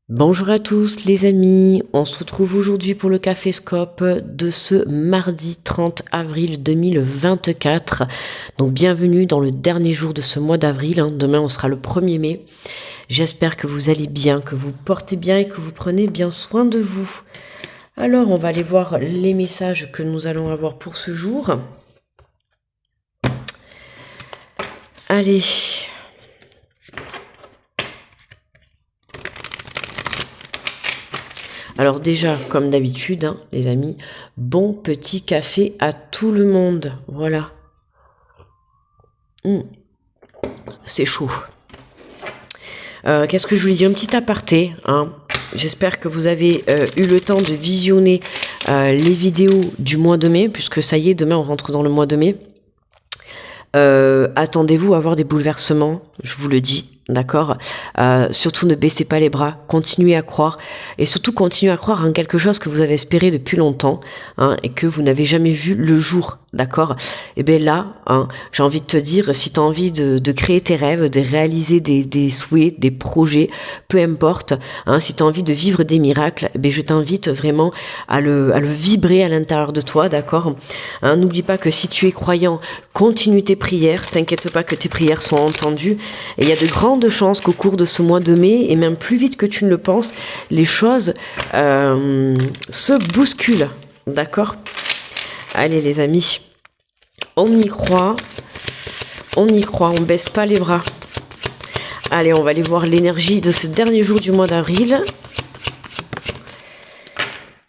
Bonjour à tous les amis, on se retrouve aujourd'hui pour le Caféscope de ce mardi 30 avril 2024. Donc bienvenue dans le dernier jour de ce mois d'avril, demain on sera le 1er mai. J'espère que vous allez bien, que vous portez bien et que vous prenez bien soin de vous. Alors on va aller voir les messages que nous allons avoir pour ce jour. Allez. Alors déjà, comme d'habitude, les amis, bon petit café à tout le monde. Voilà. C'est chaud. Qu'est-ce que je voulais dire? Un petit aparté. J'espère que vous avez eu le temps de visionner les vidéos du mois de mai, puisque ça y est, demain on rentre dans le mois de mai. Attendez-vous à avoir des bouleversements, je vous le dis. D'accord. Surtout ne baissez pas les bras, continuez à croire et surtout continuez à croire en quelque chose que vous avez espéré depuis longtemps et que vous n'avez jamais vu le jour, d'accord. Et bien là, j'ai envie de te dire, si tu as envie de créer tes rêves, de réaliser des souhaits, des projets, peu importe, si tu as envie de vivre des miracles, je t'invite vraiment à le vibrer à l'intérieur de toi, d'accord. N'oublie pas que si tu es croyant, continue tes prières, t'inquiète pas que tes prières sont entendues et il y a de grandes chances qu'au cours de ce mois de mai, et même plus vite que tu ne le penses, les choses se bousculent, d'accord. Allez les amis, on y croit, on baisse pas les bras. Allez, on va aller voir l'énergie de ce dernier jour du mois d'avril.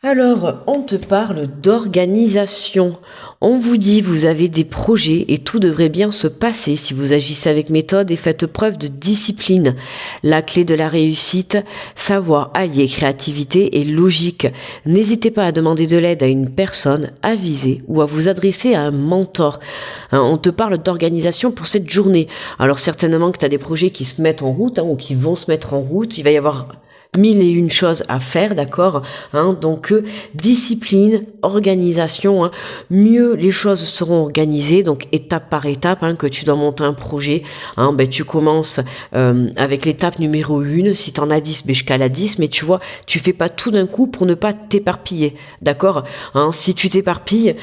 Alors, on te parle d'organisation. On vous dit, vous avez des projets et tout devrait bien se passer si vous agissez avec méthode et faites preuve de discipline. La clé de la réussite, savoir allier créativité et logique. N'hésitez pas à demander de l'aide à une personne avisée ou à vous adresser à un mentor. On te parle d'organisation pour cette journée. Alors certainement que tu as des projets qui se mettent en route ou qui vont se mettre en route. Il va y avoir 1001 choses à faire, d'accord. Donc discipline, organisation, mieux les choses seront organisées, donc étape par étape, que tu dois monter un projet, tu commences avec l'étape numéro 1, si tu en as 10, jusqu'à la 10, mais tu vois, tu fais pas tout d'un coup pour ne pas t'éparpiller, d'accord. Si tu t'éparpilles,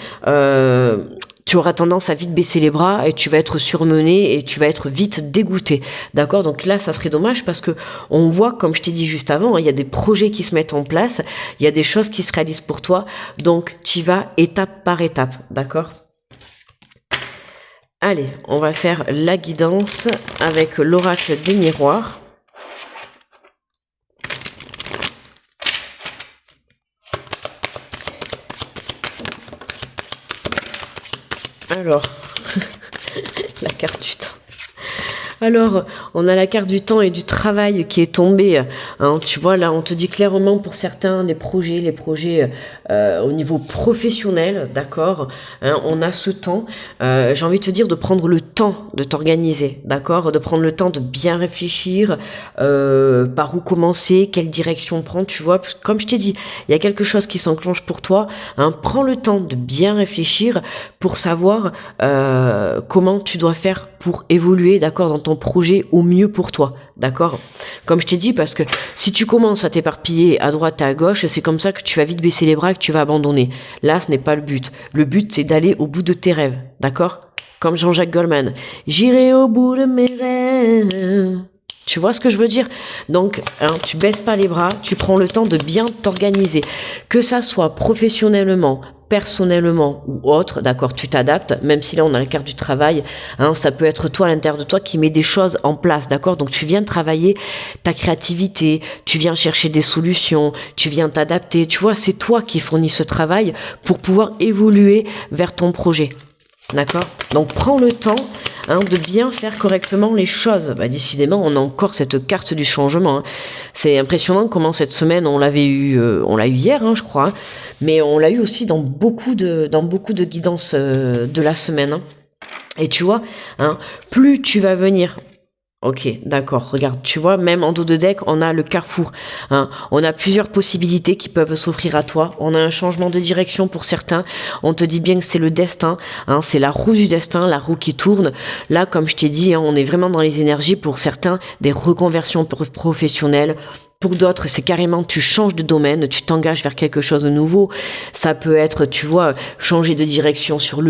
tu auras tendance à vite baisser les bras et tu vas être surmené et tu vas être vite dégoûté, d'accord. Donc là, ça serait dommage parce que on voit, comme je t'ai dit juste avant, il y a des projets qui se mettent en place, il y a des choses qui se réalisent pour toi, donc tu vas étape par étape, d'accord. Allez, on va faire la guidance avec l'oracle des miroirs. Alors, la carte du temps. Alors, on a la carte du temps et du travail qui est tombée. Tu vois, là, on te dit clairement pour certains, les projets au niveau professionnel, d'accord. On a ce temps. J'ai envie de te dire de prendre le temps de t'organiser, d'accord, de prendre le temps de bien réfléchir, par où commencer, quelle direction prendre, tu vois. Comme je t'ai dit, il y a quelque chose qui s'enclenche pour toi. Prends le temps de bien réfléchir pour savoir comment tu dois faire pour évoluer, d'accord, dans ton projet au mieux pour toi, d'accord. Comme je t'ai dit, parce que si tu commences à t'éparpiller à droite et à gauche, c'est comme ça que tu vas vite baisser les bras et que tu vas abandonner. Là, ce n'est pas le but. Le but, c'est d'aller au bout de tes rêves, d'accord. Comme Jean-Jacques Goldman. J'irai au bout de mes rêves. Tu vois ce que je veux dire? Donc, tu baisses pas les bras, tu prends le temps de bien t'organiser. Que ça soit professionnellement, personnellement ou autre, d'accord, tu t'adaptes, même si là on a la carte du travail, ça peut être toi à l'intérieur de toi qui met des choses en place, d'accord. Donc tu viens travailler ta créativité, tu viens chercher des solutions, tu viens t'adapter, tu vois, c'est toi qui fournis ce travail pour pouvoir évoluer vers ton projet, d'accord. Donc prends le temps de bien faire correctement les choses. Décidément, on a encore cette carte du changement. C'est impressionnant comment cette semaine, on l'a eu hier, je crois, mais on l'a eu aussi dans beaucoup de guidances de la semaine. Et tu vois, plus tu vas venir Ok, d'accord. Regarde, tu vois, même en dos de deck, on a le carrefour. Hein. On a plusieurs possibilités qui peuvent s'offrir à toi. On a un changement de direction pour certains. On te dit bien que c'est le destin. Hein. C'est la roue du destin, la roue qui tourne. Là, comme je t'ai dit, hein, on est vraiment dans les énergies pour certains, des reconversions professionnelles. Pour d'autres, c'est carrément tu changes de domaine, tu t'engages vers quelque chose de nouveau. Ça peut être, tu vois, changer de direction sur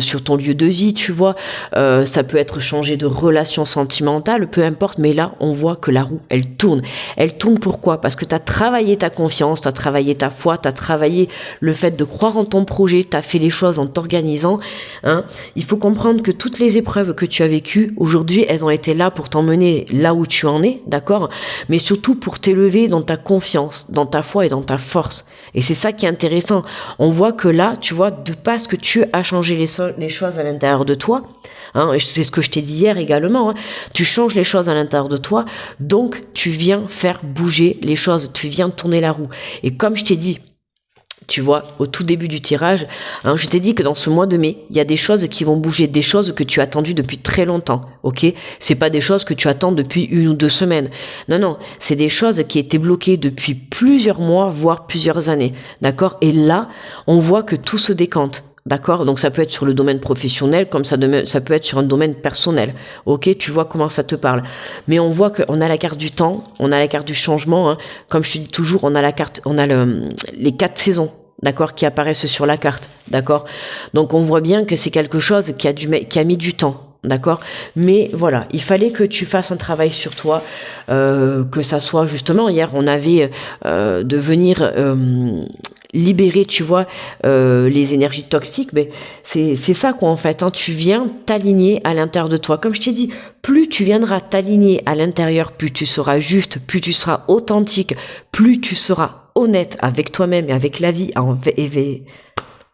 sur ton lieu de vie, tu vois. Ça peut être changer de relation sentimentale, peu importe. Mais là, on voit que la roue, elle tourne. Elle tourne pourquoi? Parce que tu as travaillé ta confiance, tu as travaillé ta foi, tu as travaillé le fait de croire en ton projet, tu as fait les choses en t'organisant. Hein. Il faut comprendre que toutes les épreuves que tu as vécues, aujourd'hui, elles ont été là pour t'emmener là où tu en es, d'accord? Mais surtout pour t'élever dans ta confiance, dans ta foi et dans ta force. Et c'est ça qui est intéressant. On voit que là, tu vois, de parce que tu as changé les choses à l'intérieur de toi, hein, et c'est ce que je t'ai dit hier également, hein, tu changes les choses à l'intérieur de toi, donc tu viens faire bouger les choses, tu viens tourner la roue. Et comme je t'ai dit, tu vois, au tout début du tirage, hein, je t'ai dit que dans ce mois de mai, il y a des choses qui vont bouger, des choses que tu as attendues depuis très longtemps, ok? C'est pas des choses que tu attends depuis 1 ou 2 semaines. Non, non, c'est des choses qui étaient bloquées depuis plusieurs mois, voire plusieurs années, d'accord? Et là, on voit que tout se décante. D'accord? Donc ça peut être sur le domaine professionnel, comme ça peut être sur un domaine personnel. Ok? Tu vois comment ça te parle. Mais on voit qu'on a la carte du temps, on a la carte du changement. Hein. Comme je te dis toujours, on a les 4 saisons. D'accord? Qui apparaissent sur la carte. D'accord? Donc on voit bien que c'est quelque chose qui a mis du temps. D'accord? Mais voilà, il fallait que tu fasses un travail sur toi, que ça soit justement, hier on avait de venir libérer, tu vois, les énergies toxiques, mais c'est ça quoi en fait, hein. Tu viens t'aligner à l'intérieur de toi. Comme je t'ai dit, plus tu viendras t'aligner à l'intérieur, plus tu seras juste, plus tu seras authentique, plus tu seras honnête avec toi-même et avec la vie,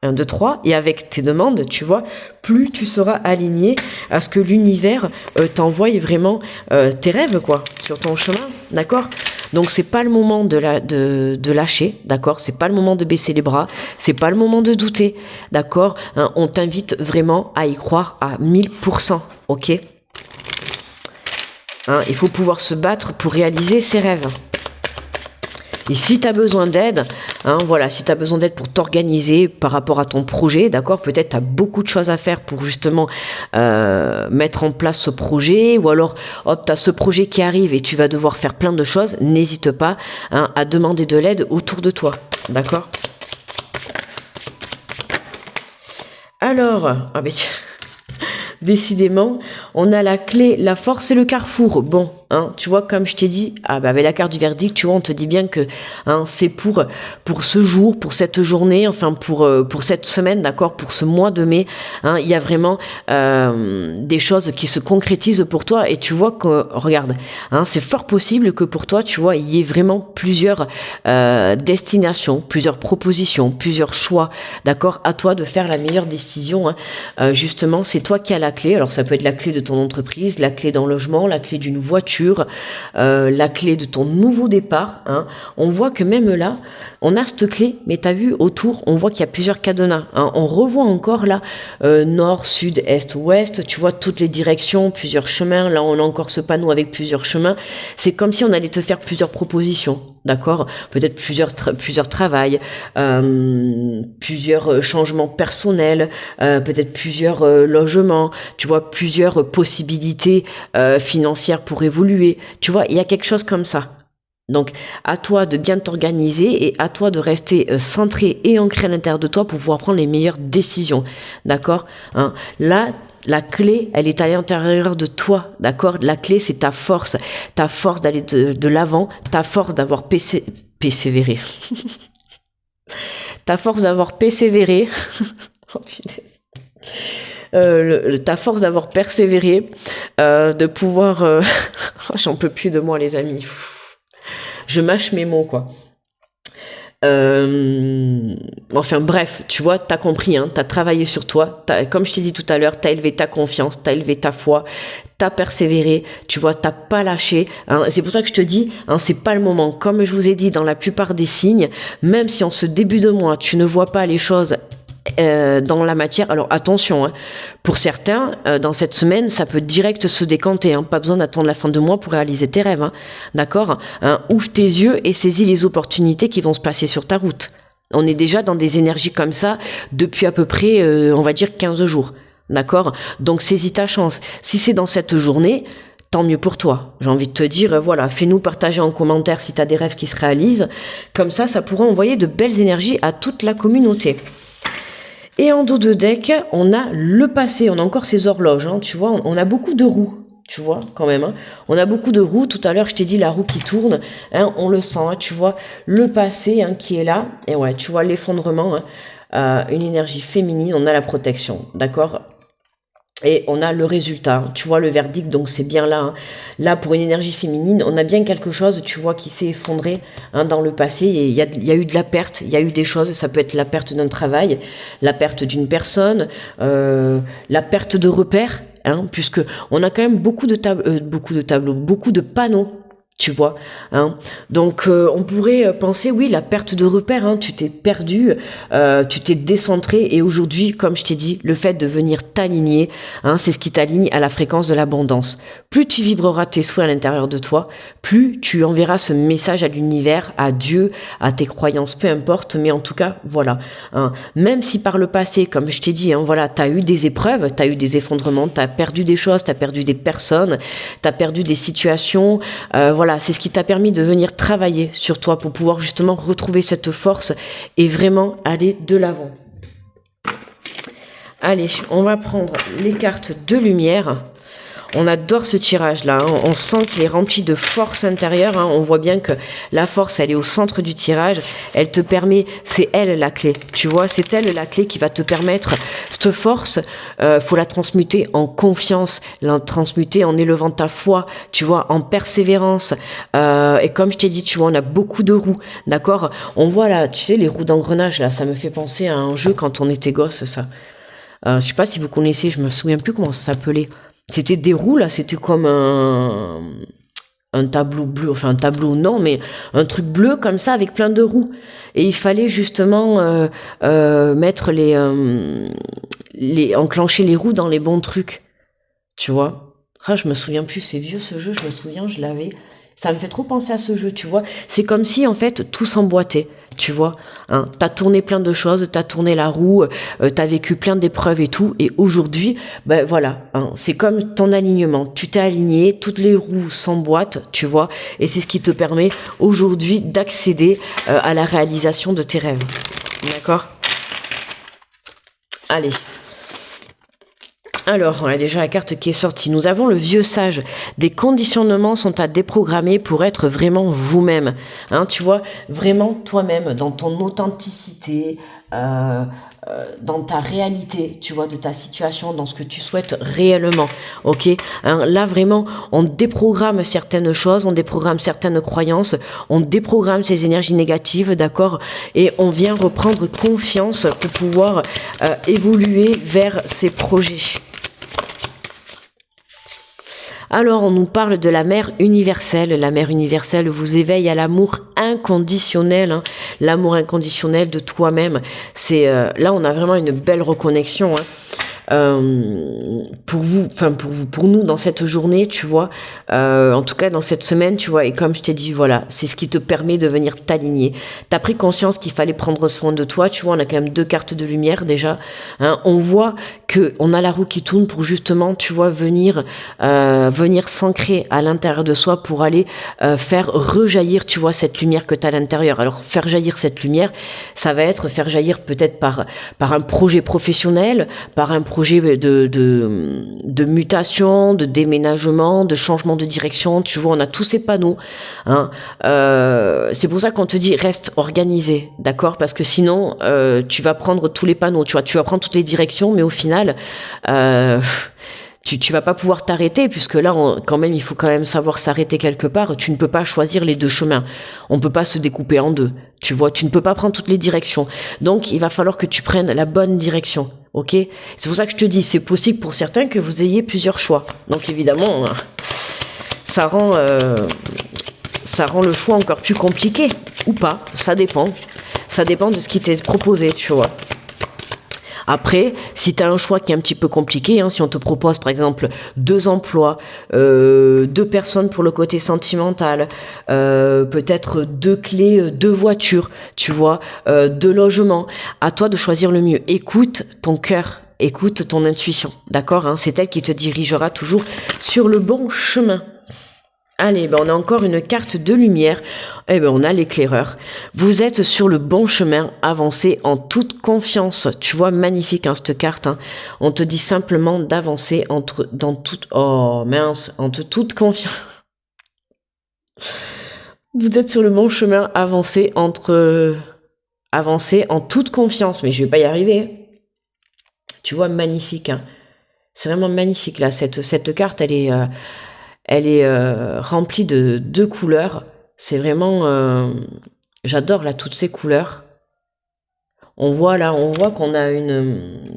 1, 2, 3, et avec tes demandes, tu vois, plus tu seras aligné à ce que l'univers t'envoie vraiment tes rêves, quoi, sur ton chemin, d'accord? Donc c'est pas le moment de lâcher, d'accord? C'est pas le moment de baisser les bras, c'est pas le moment de douter, d'accord? Hein, on t'invite vraiment à y croire à 1000%, ok? Hein, il faut pouvoir se battre pour réaliser ses rêves. Et si tu as besoin d'aide, hein, voilà, si tu as besoin d'aide pour t'organiser par rapport à ton projet, d'accord, peut-être tu as beaucoup de choses à faire pour justement mettre en place ce projet, ou alors hop, tu as ce projet qui arrive et tu vas devoir faire plein de choses, n'hésite pas hein, à demander de l'aide autour de toi, d'accord? Alors, ah mais décidément, on a la clé, la force et le carrefour. Bon, hein, tu vois, comme je t'ai dit, avec la carte du verdict, tu vois, on te dit bien que hein, c'est pour ce jour, pour cette journée, enfin pour cette semaine, d'accord, pour ce mois de mai, hein, il y a vraiment des choses qui se concrétisent pour toi et tu vois que, regarde, hein, c'est fort possible que pour toi, tu vois, il y ait vraiment plusieurs destinations, plusieurs propositions, plusieurs choix, d'accord, à toi de faire la meilleure décision, hein. Justement, c'est toi qui as la clé. Alors ça peut être la clé de ton entreprise, la clé d'un logement, la clé d'une voiture, la clé de ton nouveau départ, hein. On voit que même là, on a cette clé, mais tu as vu autour, on voit qu'il y a plusieurs cadenas, hein. On revoit encore là, nord, sud, est, ouest, tu vois toutes les directions, plusieurs chemins. Là, on a encore ce panneau avec plusieurs chemins. C'est comme si on allait te faire plusieurs propositions. D'accord, peut-être plusieurs travails, plusieurs changements personnels, peut-être plusieurs logements, tu vois, plusieurs possibilités financières pour évoluer. Tu vois, il y a quelque chose comme ça. Donc, à toi de bien t'organiser et à toi de rester centré et ancré à l'intérieur de toi pour pouvoir prendre les meilleures décisions. D'accord, hein, là, la clé, elle est à l'intérieur de toi, d'accord? La clé, c'est ta force d'aller de l'avant, ta force d'avoir persévéré. Ta force d'avoir persévéré. Oh, ta force d'avoir persévéré, de pouvoir... J'en peux plus de moi, les amis. Je mâche mes mots, quoi. Enfin bref, tu vois, t'as compris, hein, t'as travaillé sur toi, comme je t'ai dit tout à l'heure, t'as élevé ta confiance, t'as élevé ta foi, t'as persévéré, tu vois, t'as pas lâché, hein. C'est pour ça que je te dis, hein, c'est pas le moment. Comme je vous ai dit, dans la plupart des signes, même si en ce début de mois, tu ne vois pas les choses dans la matière. Alors attention, hein, pour certains, dans cette semaine, ça peut direct se décanter. Hein, pas besoin d'attendre la fin de mois pour réaliser tes rêves. Hein, d'accord, hein, ouvre tes yeux et saisis les opportunités qui vont se passer sur ta route. On est déjà dans des énergies comme ça depuis à peu près, on va dire, 15 jours. D'accord? Donc saisis ta chance. Si c'est dans cette journée, tant mieux pour toi. J'ai envie de te dire, voilà, fais-nous partager en commentaire si tu as des rêves qui se réalisent. Comme ça pourra envoyer de belles énergies à toute la communauté. Et en dos de deck, on a le passé. On a encore ces horloges, hein, tu vois. On a beaucoup de roues, tu vois, quand même. Hein. On a beaucoup de roues. Tout à l'heure, je t'ai dit la roue qui tourne. Hein, on le sent, hein, tu vois. Le passé hein, qui est là. Et ouais, tu vois l'effondrement. Hein, une énergie féminine. On a la protection, d'accord ? Et on a le résultat, tu vois le verdict, donc c'est bien là. Hein. Là, pour une énergie féminine, on a bien quelque chose, tu vois, qui s'est effondré hein, dans le passé. Il y a eu de la perte, il y a eu des choses, ça peut être la perte d'un travail, la perte d'une personne, la perte de repères, hein, puisque on a quand même beaucoup de tableaux, beaucoup de panneaux. Tu vois, hein. Donc on pourrait penser, oui, la perte de repères, hein, tu t'es perdu, tu t'es décentré, et aujourd'hui, comme je t'ai dit, le fait de venir t'aligner, hein, c'est ce qui t'aligne à la fréquence de l'abondance. Plus tu vibreras tes souhaits à l'intérieur de toi, plus tu enverras ce message à l'univers, à Dieu, à tes croyances, peu importe, mais en tout cas, voilà. Hein. Même si par le passé, comme je t'ai dit, hein, voilà, t'as eu des épreuves, t'as eu des effondrements, t'as perdu des choses, t'as perdu des personnes, t'as perdu des situations, voilà. C'est ce qui t'a permis de venir travailler sur toi pour pouvoir justement retrouver cette force et vraiment aller de l'avant. Allez, on va prendre les cartes de lumière. On adore ce tirage-là, hein. On sent qu'il est rempli de force intérieure, hein. On voit bien que la force, elle est au centre du tirage. Elle te permet, c'est elle la clé, tu vois, c'est elle la clé qui va te permettre, cette force, faut la transmuter en confiance, la transmuter en élevant ta foi, tu vois, en persévérance. Et comme je t'ai dit, tu vois, on a beaucoup de roues, d'accord. On voit là, tu sais, les roues d'engrenage, là, ça me fait penser à un jeu quand on était gosse, ça. Je sais pas si vous connaissez, je me souviens plus comment ça s'appelait. C'était des roues, là, c'était comme un tableau bleu, enfin un tableau non, mais un truc bleu comme ça avec plein de roues. Et il fallait justement mettre enclencher les roues dans les bons trucs. Tu vois? Ah, je me souviens plus, c'est vieux ce jeu, je me souviens, je l'avais. Ça me fait trop penser à ce jeu, tu vois. C'est comme si, en fait, tout s'emboîtait. Tu vois, hein, t'as tourné plein de choses, t'as tourné la roue, t'as vécu plein d'épreuves et tout, et aujourd'hui, ben voilà, hein, c'est comme ton alignement, tu t'es aligné, toutes les roues s'emboîtent, tu vois, et c'est ce qui te permet aujourd'hui d'accéder à la réalisation de tes rêves, d'accord? Allez. Alors, on a déjà la carte qui est sortie. Nous avons le vieux sage. Des conditionnements sont à déprogrammer pour être vraiment vous-même. Hein, tu vois, vraiment toi-même, dans ton authenticité, dans ta réalité, tu vois, de ta situation, dans ce que tu souhaites réellement. Ok, hein, là, vraiment, on déprogramme certaines choses, on déprogramme certaines croyances, on déprogramme ces énergies négatives, d'accord, et on vient reprendre confiance pour pouvoir évoluer vers ces projets. Alors, on nous parle de la mère universelle. La mère universelle vous éveille à l'amour inconditionnel, hein, l'amour inconditionnel de toi-même. C'est là, on a vraiment une belle reconnexion. Hein. Pour nous dans cette journée, tu vois, en tout cas dans cette semaine, tu vois, et comme je t'ai dit, voilà, c'est ce qui te permet de venir t'aligner. T'as pris conscience qu'il fallait prendre soin de toi, tu vois, on a quand même 2 cartes de lumière déjà, hein, on voit que on a la roue qui tourne pour justement, tu vois, venir s'ancrer à l'intérieur de soi pour aller faire rejaillir, tu vois, cette lumière que t'as à l'intérieur. Alors, faire jaillir cette lumière, ça va être faire jaillir peut-être par un projet professionnel, par un projet de mutation, de déménagement, de changement de direction. Tu vois, on a tous ces panneaux. Hein. C'est pour ça qu'on te dit reste organisé, d'accord? Parce que sinon, tu vas prendre tous les panneaux. Tu vois, tu vas prendre toutes les directions, mais au final, tu vas pas pouvoir t'arrêter, puisque là, quand même, il faut quand même savoir s'arrêter quelque part. Tu ne peux pas choisir les 2 chemins. On peut pas se découper en 2. Tu vois, tu ne peux pas prendre toutes les directions. Donc, il va falloir que tu prennes la bonne direction. Ok? C'est pour ça que je te dis, c'est possible pour certains que vous ayez plusieurs choix. Donc, évidemment, ça rend le choix encore plus compliqué. Ou pas. Ça dépend. Ça dépend de ce qui t'est proposé, tu vois. Après, si tu as un choix qui est un petit peu compliqué, hein, si on te propose par exemple 2 emplois, 2 personnes pour le côté sentimental, peut-être 2 clés, 2 voitures, tu vois, 2 logements, à toi de choisir le mieux. Écoute ton cœur, écoute ton intuition, d'accord, hein, c'est elle qui te dirigera toujours sur le bon chemin. Allez, ben on a encore une carte de lumière. Eh ben on a l'éclaireur. Vous êtes sur le bon chemin, avancez en toute confiance. Tu vois, magnifique hein, cette carte. Hein. On te dit simplement d'avancer entre toute confiance. Vous êtes sur le bon chemin, avancez en toute confiance. Mais je vais pas y arriver. Tu vois, magnifique. Hein. C'est vraiment magnifique là. Cette carte, elle est remplie de 2 couleurs. C'est vraiment... j'adore là toutes ces couleurs. On voit qu'on a une...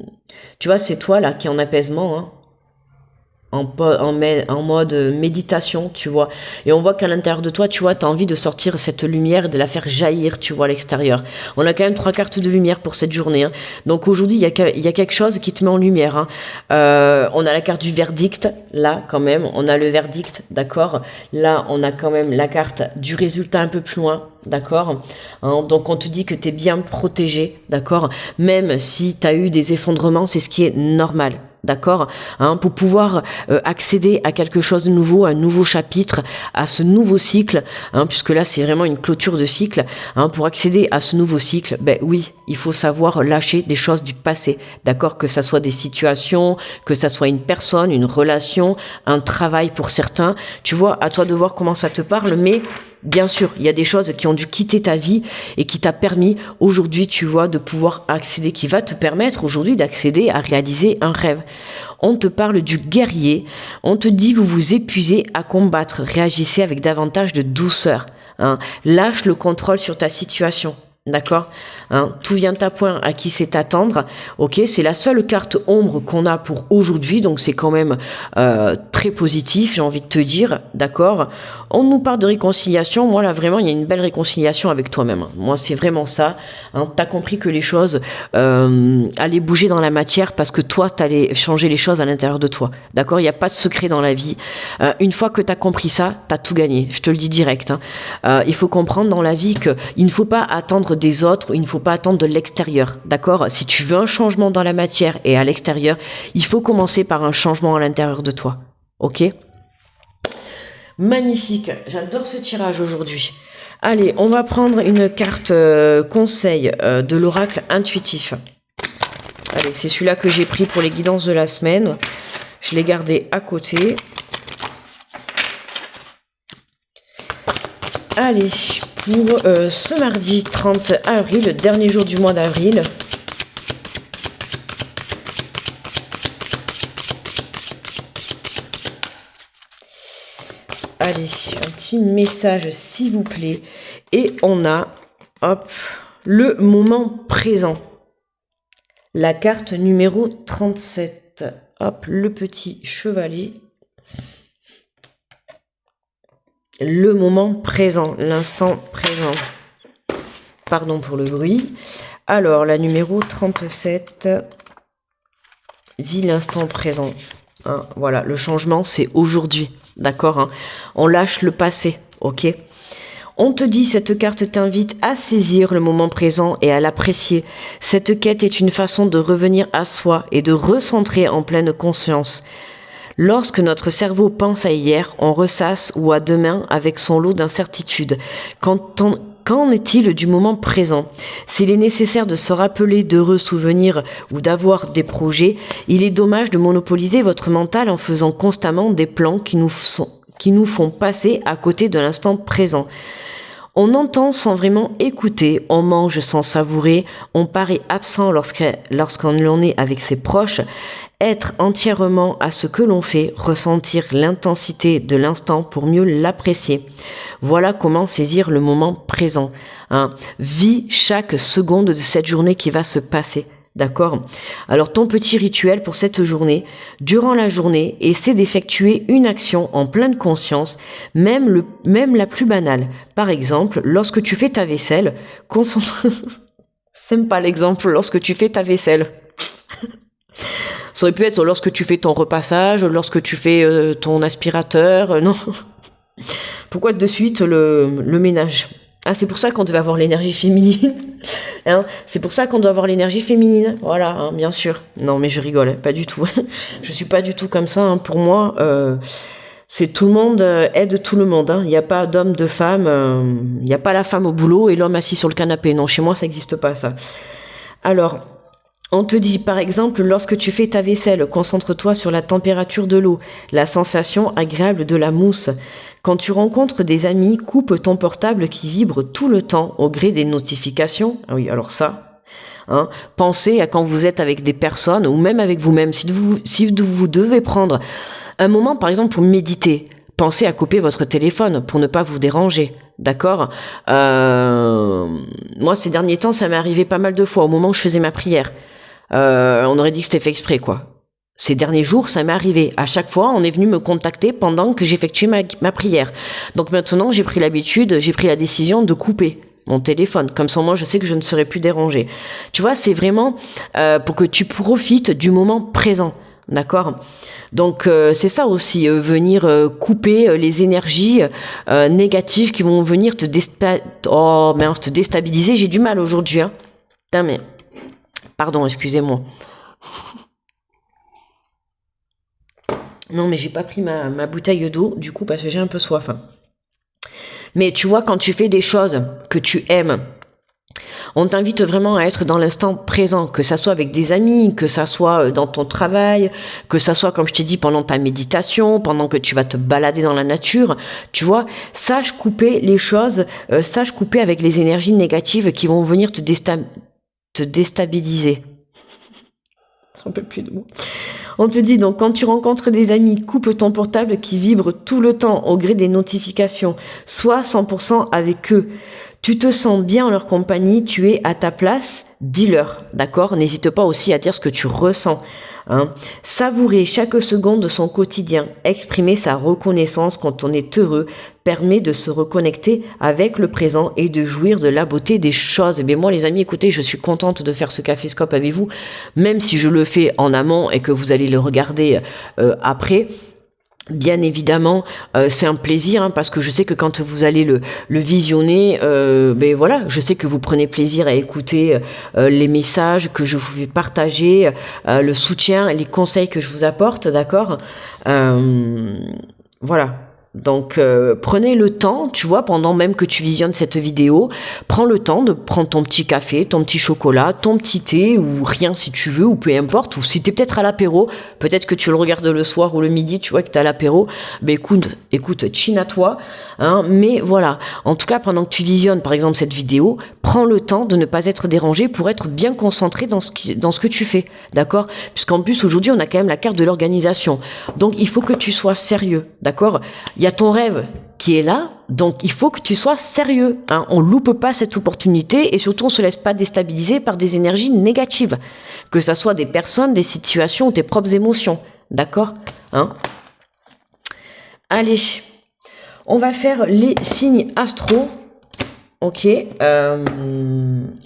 Tu vois, c'est toi là qui est en apaisement. Hein. En mode méditation, tu vois. Et on voit qu'à l'intérieur de toi, tu vois, tu as envie de sortir cette lumière et de la faire jaillir, tu vois, à l'extérieur. On a quand même 3 cartes de lumière pour cette journée. Hein. Donc aujourd'hui, il y a quelque chose qui te met en lumière. Hein. On a la carte du verdict, là, quand même. On a le verdict, d'accord. Là, on a quand même la carte du résultat un peu plus loin. D'accord, hein, donc on te dit que tu es bien protégé, d'accord, même si tu as eu des effondrements, c'est ce qui est normal, d'accord, hein, pour pouvoir accéder à quelque chose de nouveau, à un nouveau chapitre, à ce nouveau cycle, hein, puisque là c'est vraiment une clôture de cycle, hein, pour accéder à ce nouveau cycle, ben oui, il faut savoir lâcher des choses du passé, d'accord, que ça soit des situations, que ça soit une personne, une relation, un travail pour certains, tu vois, à toi de voir comment ça te parle, mais bien sûr, il y a des choses qui ont dû quitter ta vie et qui t'a permis aujourd'hui, tu vois, de pouvoir accéder, qui va te permettre aujourd'hui d'accéder à réaliser un rêve. On te parle du guerrier, on te dit vous vous épuisez à combattre, réagissez avec davantage de douceur. Hein. Lâche le contrôle sur ta situation. D'accord, hein, tout vient à point, à qui c'est attendre. Ok, c'est la seule carte ombre qu'on a pour aujourd'hui, donc c'est quand même très positif, j'ai envie de te dire. D'accord, on nous parle de réconciliation. Moi là vraiment, il y a une belle réconciliation avec toi-même. Moi c'est vraiment ça. Hein, t'as compris que les choses allaient bouger dans la matière parce que toi t'allais changer les choses à l'intérieur de toi. D'accord, il n'y a pas de secret dans la vie. Une fois que t'as compris ça, t'as tout gagné. Je te le dis direct. Hein. Il faut comprendre dans la vie que il ne faut pas attendre des autres, il ne faut pas attendre de l'extérieur, d'accord? Si tu veux un changement dans la matière et à l'extérieur, il faut commencer par un changement à l'intérieur de toi, ok? Magnifique, j'adore ce tirage aujourd'hui. Allez, on va prendre une carte conseil de l'oracle intuitif. Allez, c'est celui-là que j'ai pris pour les guidances de la semaine. Je l'ai gardé à côté. Allez, pour ce mardi 30 avril, le dernier jour du mois d'avril. Allez, un petit message s'il vous plaît. Et on a, hop, le moment présent. La carte numéro 37. Hop, le petit chevalier. Le moment présent, l'instant présent. Pardon pour le bruit. Alors, la numéro 37, vit l'instant présent. Hein, voilà, le changement, c'est aujourd'hui. D'accord, hein. On lâche le passé, ok? On te dit, cette carte t'invite à saisir le moment présent et à l'apprécier. Cette quête est une façon de revenir à soi et de recentrer en pleine conscience. Lorsque notre cerveau pense à hier, on ressasse ou à demain avec son lot d'incertitudes. Qu'en est-il du moment présent? S'il est nécessaire de se rappeler d'heureux souvenirs ou d'avoir des projets, il est dommage de monopoliser votre mental en faisant constamment des plans qui nous font passer à côté de l'instant présent. On entend sans vraiment écouter, on mange sans savourer, on paraît absent lorsqu'on est avec ses proches. Être entièrement à ce que l'on fait, ressentir l'intensité de l'instant pour mieux l'apprécier. Voilà comment saisir le moment présent. Hein. Vis chaque seconde de cette journée qui va se passer. D'accord? Alors ton petit rituel pour cette journée, durant la journée, essaie d'effectuer une action en pleine conscience, même la plus banale. Par exemple, lorsque tu fais ta vaisselle, concentre... C'est pas l'exemple, lorsque tu fais ta vaisselle. Ça aurait pu être lorsque tu fais ton repassage, lorsque tu fais ton aspirateur, non. Pourquoi de suite le ménage? Ah, c'est pour ça qu'on devait avoir l'énergie féminine. Hein, c'est pour ça qu'on doit avoir l'énergie féminine. Voilà, hein, bien sûr. Non, mais je rigole, hein, pas du tout. Je suis pas du tout comme ça. Hein. Pour moi, c'est tout le monde aide tout le monde. Hein. Il n'y a pas d'homme, de femme. Il n'y a pas la femme au boulot et l'homme assis sur le canapé. Non, chez moi, ça n'existe pas, ça. Alors, on te dit, par exemple, lorsque tu fais ta vaisselle, concentre-toi sur la température de l'eau, la sensation agréable de la mousse. Quand tu rencontres des amis, coupe ton portable qui vibre tout le temps au gré des notifications. Ah oui, alors ça, hein, pensez à quand vous êtes avec des personnes ou même avec vous-même. Si vous devez prendre un moment, par exemple, pour méditer, pensez à couper votre téléphone pour ne pas vous déranger. D'accord. Moi, ces derniers temps, ça m'est arrivé pas mal de fois au moment où je faisais ma prière. On aurait dit que c'était fait exprès, quoi. Ces derniers jours, ça m'est arrivé. À chaque fois, on est venu me contacter pendant que j'effectuais ma prière. Donc maintenant, j'ai pris la décision de couper mon téléphone. Comme ça, moi, je sais que je ne serai plus dérangée. Tu vois, c'est vraiment pour que tu profites du moment présent. D'accord. Donc c'est ça aussi, venir couper les énergies négatives qui vont venir te déstabiliser. J'ai du mal aujourd'hui. Hein. Putain, mais... Pardon, excusez-moi. Non, mais j'ai pas pris ma bouteille d'eau, du coup, parce que j'ai un peu soif. Hein. Mais tu vois, quand tu fais des choses que tu aimes, on t'invite vraiment à être dans l'instant présent, que ça soit avec des amis, que ça soit dans ton travail, que ça soit, comme je t'ai dit, pendant ta méditation, pendant que tu vas te balader dans la nature. Tu vois, sache couper les choses, sache couper avec les énergies négatives qui vont venir te déstabiliser. J'en peux plus de mots. On te dit donc, quand tu rencontres des amis, coupe ton portable qui vibre tout le temps au gré des notifications. Sois 100% avec eux. Tu te sens bien en leur compagnie, tu es à ta place, dis-leur, d'accord? N'hésite pas aussi à dire ce que tu ressens. Hein. Savourer chaque seconde de son quotidien, exprimer sa reconnaissance quand on est heureux, permet de se reconnecter avec le présent et de jouir de la beauté des choses. Et bien moi les amis, écoutez, je suis contente de faire ce caféscope avec vous, même si je le fais en amont et que vous allez le regarder après. Bien évidemment, c'est un plaisir hein, parce que je sais que quand vous allez le visionner, ben voilà, je sais que vous prenez plaisir à écouter les messages que je vous fais partager, le soutien, les conseils que je vous apporte, d'accord. Voilà. Donc prenez le temps, tu vois, pendant même que tu visionnes cette vidéo, prends le temps de prendre ton petit café, ton petit chocolat, ton petit thé ou rien si tu veux, ou peu importe, ou si t'es peut-être à l'apéro, peut-être que tu le regardes le soir ou le midi, tu vois que t'es à l'apéro, ben écoute, chine à toi, hein, mais voilà, en tout cas pendant que tu visionnes par exemple cette vidéo, prends le temps de ne pas être dérangé pour être bien concentré dans ce que tu fais, d'accord, puisqu'en plus aujourd'hui on a quand même la carte de l'organisation, donc il faut que tu sois sérieux, d'accord. Il y a ton rêve qui est là, donc il faut que tu sois sérieux. Hein. On loupe pas cette opportunité et surtout on se laisse pas déstabiliser par des énergies négatives, que ça soit des personnes, des situations ou tes propres émotions. D'accord, hein. Allez, on va faire les signes astro. Ok.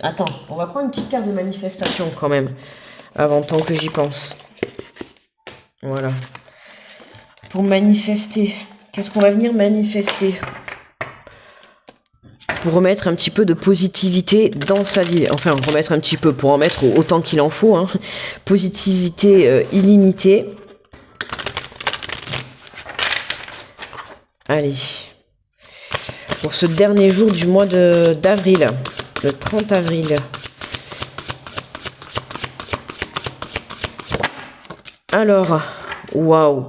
Attends, on va prendre une petite carte de manifestation quand même, avant tant que j'y pense. Voilà. Pour manifester. Qu'est-ce qu'on va venir manifester pour remettre un petit peu de positivité dans sa vie? Enfin, remettre un petit peu, pour en mettre autant qu'il en faut. Hein. Positivité illimitée. Allez. Pour ce dernier jour du mois d'avril, le 30 avril. Alors, waouh.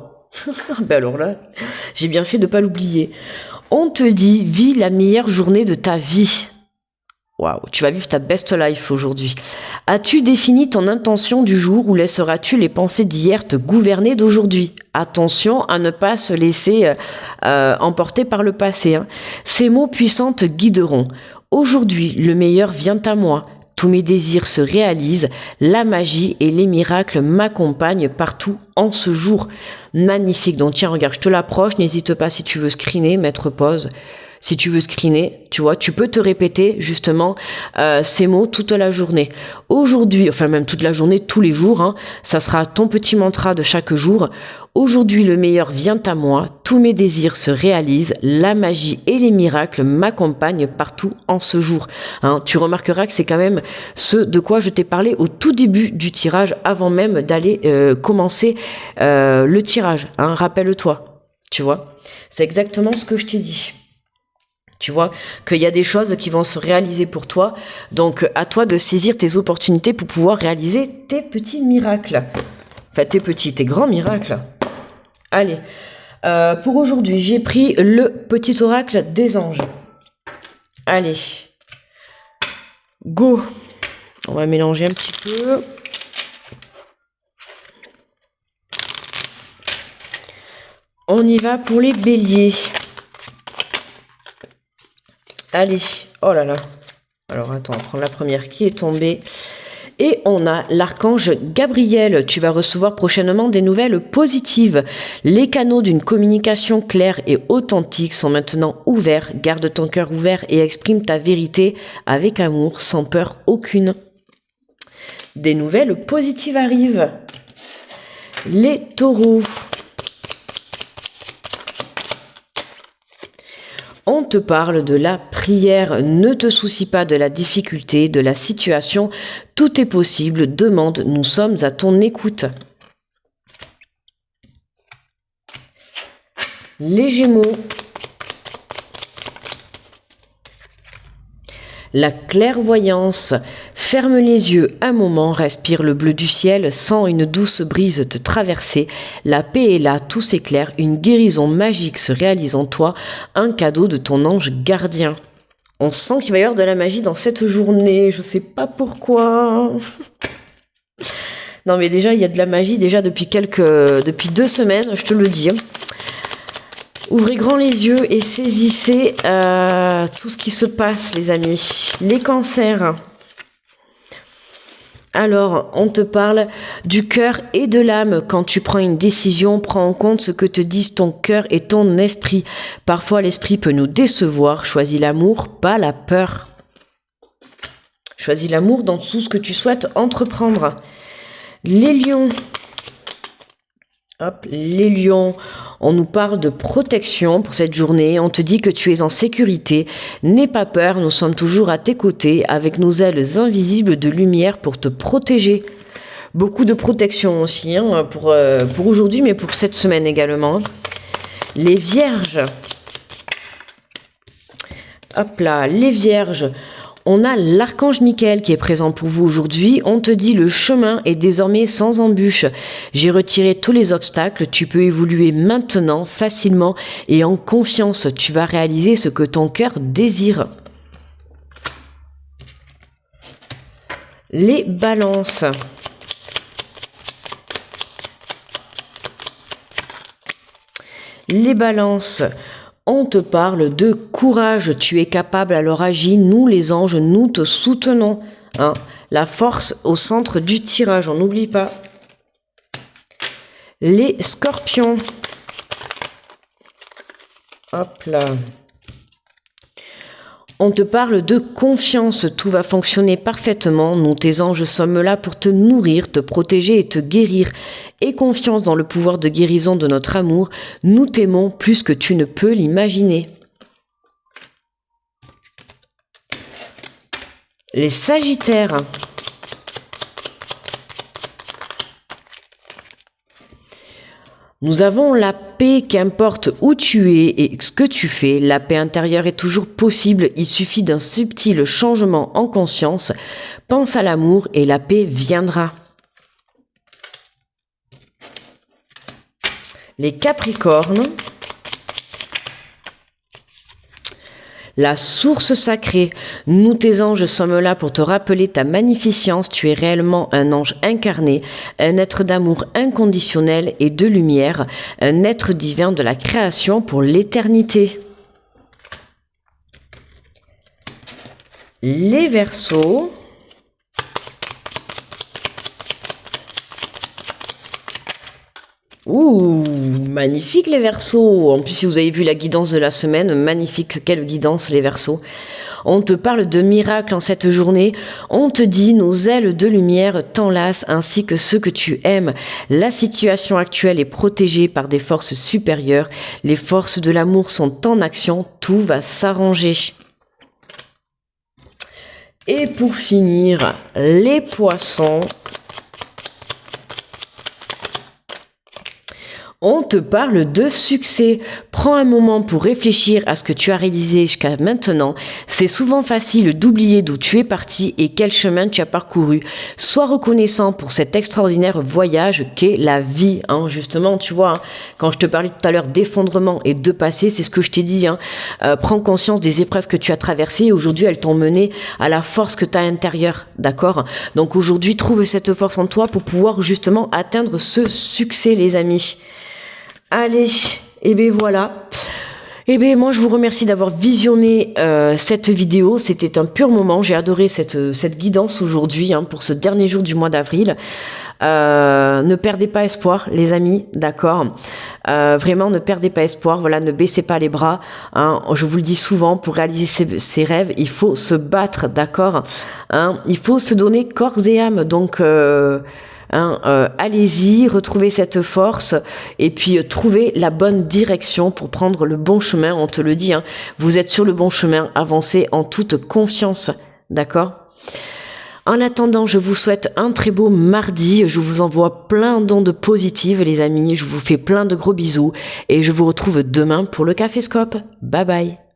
Ben alors là, j'ai bien fait de ne pas l'oublier. On te dit, vis la meilleure journée de ta vie. Waouh, tu vas vivre ta best life aujourd'hui. As-tu défini ton intention du jour ou laisseras-tu les pensées d'hier te gouverner d'aujourd'hui? Attention à ne pas se laisser emporter par le passé. Hein. Ces mots puissants te guideront. Aujourd'hui, le meilleur vient à moi. Tous mes désirs se réalisent, la magie et les miracles m'accompagnent partout en ce jour. Magnifique, donc tiens, regarde, je te l'approche, n'hésite pas si tu veux screener, mettre pause. si tu veux screener, tu vois, tu peux te répéter justement ces mots toute la journée. Aujourd'hui, enfin même toute la journée, tous les jours, hein, ça sera ton petit mantra de chaque jour. Aujourd'hui, le meilleur vient à moi, tous mes désirs se réalisent, la magie et les miracles m'accompagnent partout en ce jour. Hein, tu remarqueras que c'est quand même ce de quoi je t'ai parlé au tout début du tirage, avant même d'aller commencer le tirage. Hein, rappelle-toi, tu vois. C'est exactement ce que je t'ai dit. Tu vois qu'il y a des choses qui vont se réaliser pour toi. Donc, à toi de saisir tes opportunités pour pouvoir réaliser tes petits miracles. Enfin, tes grands miracles. Allez, pour aujourd'hui, j'ai pris le petit oracle des anges. Allez, go. On va mélanger un petit peu. On y va pour les béliers. Allez, oh là là. Alors attends, on va prendre la première qui est tombée. Et on a l'archange Gabriel. Tu vas recevoir prochainement des nouvelles positives. Les canaux d'une communication claire et authentique sont maintenant ouverts. Garde ton cœur ouvert et exprime ta vérité avec amour, sans peur aucune. Des nouvelles positives arrivent. Les taureaux. On te parle de la prière, ne te soucie pas de la difficulté, de la situation, tout est possible, demande, nous sommes à ton écoute. Les Gémeaux. La clairvoyance. Ferme les yeux un moment, respire le bleu du ciel, sens une douce brise te traverser. La paix est là, tout s'éclaire, une guérison magique se réalise en toi, un cadeau de ton ange gardien. On sent qu'il va y avoir de la magie dans cette journée, je sais pas pourquoi. Non mais déjà, il y a de la magie déjà depuis 2 semaines, je te le dis. Ouvrez grand les yeux et saisissez tout ce qui se passe, les amis. Les cancers. Alors, on te parle du cœur et de l'âme. Quand tu prends une décision, prends en compte ce que te disent ton cœur et ton esprit. Parfois, l'esprit peut nous décevoir. Choisis l'amour, pas la peur. Choisis l'amour dans tout ce que tu souhaites entreprendre. Les lions. Hop, les lions, on nous parle de protection pour cette journée, on te dit que tu es en sécurité, n'aie pas peur, nous sommes toujours à tes côtés avec nos ailes invisibles de lumière pour te protéger. Beaucoup de protection aussi hein, pour aujourd'hui, mais pour cette semaine également. Les vierges. Hop là, les vierges. On a l'archange Michael qui est présent pour vous aujourd'hui. On te dit le chemin est désormais sans embûche. J'ai retiré tous les obstacles. Tu peux évoluer maintenant, facilement et en confiance. Tu vas réaliser ce que ton cœur désire. Les balances. Les balances. On te parle de courage, tu es capable, alors agis, nous les anges, nous te soutenons. Hein. La force au centre du tirage, on n'oublie pas. Les scorpions. Hop là. On te parle de confiance, tout va fonctionner parfaitement, nous tes anges sommes là pour te nourrir, te protéger et te guérir. Aie confiance dans le pouvoir de guérison de notre amour, nous t'aimons plus que tu ne peux l'imaginer. Les sagittaires. Nous avons la paix, qu'importe où tu es et ce que tu fais, la paix intérieure est toujours possible, il suffit d'un subtil changement en conscience. Pense à l'amour et la paix viendra. Les Capricornes. La source sacrée, nous tes anges sommes là pour te rappeler ta magnificence, tu es réellement un ange incarné, un être d'amour inconditionnel et de lumière, un être divin de la création pour l'éternité. Les Verseaux. Ouh, magnifique les Verseaux. En plus, si vous avez vu la guidance de la semaine, magnifique, quelle guidance les Verseaux. On te parle de miracles en cette journée. On te dit nos ailes de lumière t'enlacent ainsi que ceux que tu aimes. La situation actuelle est protégée par des forces supérieures. Les forces de l'amour sont en action. Tout va s'arranger. Et pour finir, les poissons. On te parle de succès. Prends un moment pour réfléchir à ce que tu as réalisé jusqu'à maintenant. C'est souvent facile d'oublier d'où tu es parti et quel chemin tu as parcouru. Sois reconnaissant pour cet extraordinaire voyage qu'est la vie. Justement, tu vois, quand je te parlais tout à l'heure d'effondrement et de passé, c'est ce que je t'ai dit. Prends conscience des épreuves que tu as traversées et aujourd'hui, elles t'ont mené à la force que tu as à l'intérieur. D'accord? Donc aujourd'hui, trouve cette force en toi pour pouvoir justement atteindre ce succès, les amis. Allez, et bien voilà. Et bien moi je vous remercie d'avoir visionné cette vidéo. C'était un pur moment. J'ai adoré cette guidance aujourd'hui pour ce dernier jour du mois d'avril. Ne perdez pas espoir, les amis, d'accord. Vraiment, ne perdez pas espoir. Voilà, ne baissez pas les bras. Je vous le dis souvent, pour réaliser ses rêves, il faut se battre, d'accord. Il faut se donner corps et âme. Donc allez-y, retrouvez cette force et puis trouvez la bonne direction pour prendre le bon chemin. On te le dit, vous êtes sur le bon chemin, avancez en toute confiance, d'accord? En attendant, je vous souhaite un très beau mardi. Je vous envoie plein d'ondes positives, les amis. Je vous fais plein de gros bisous et je vous retrouve demain pour le Caféscope. Bye bye.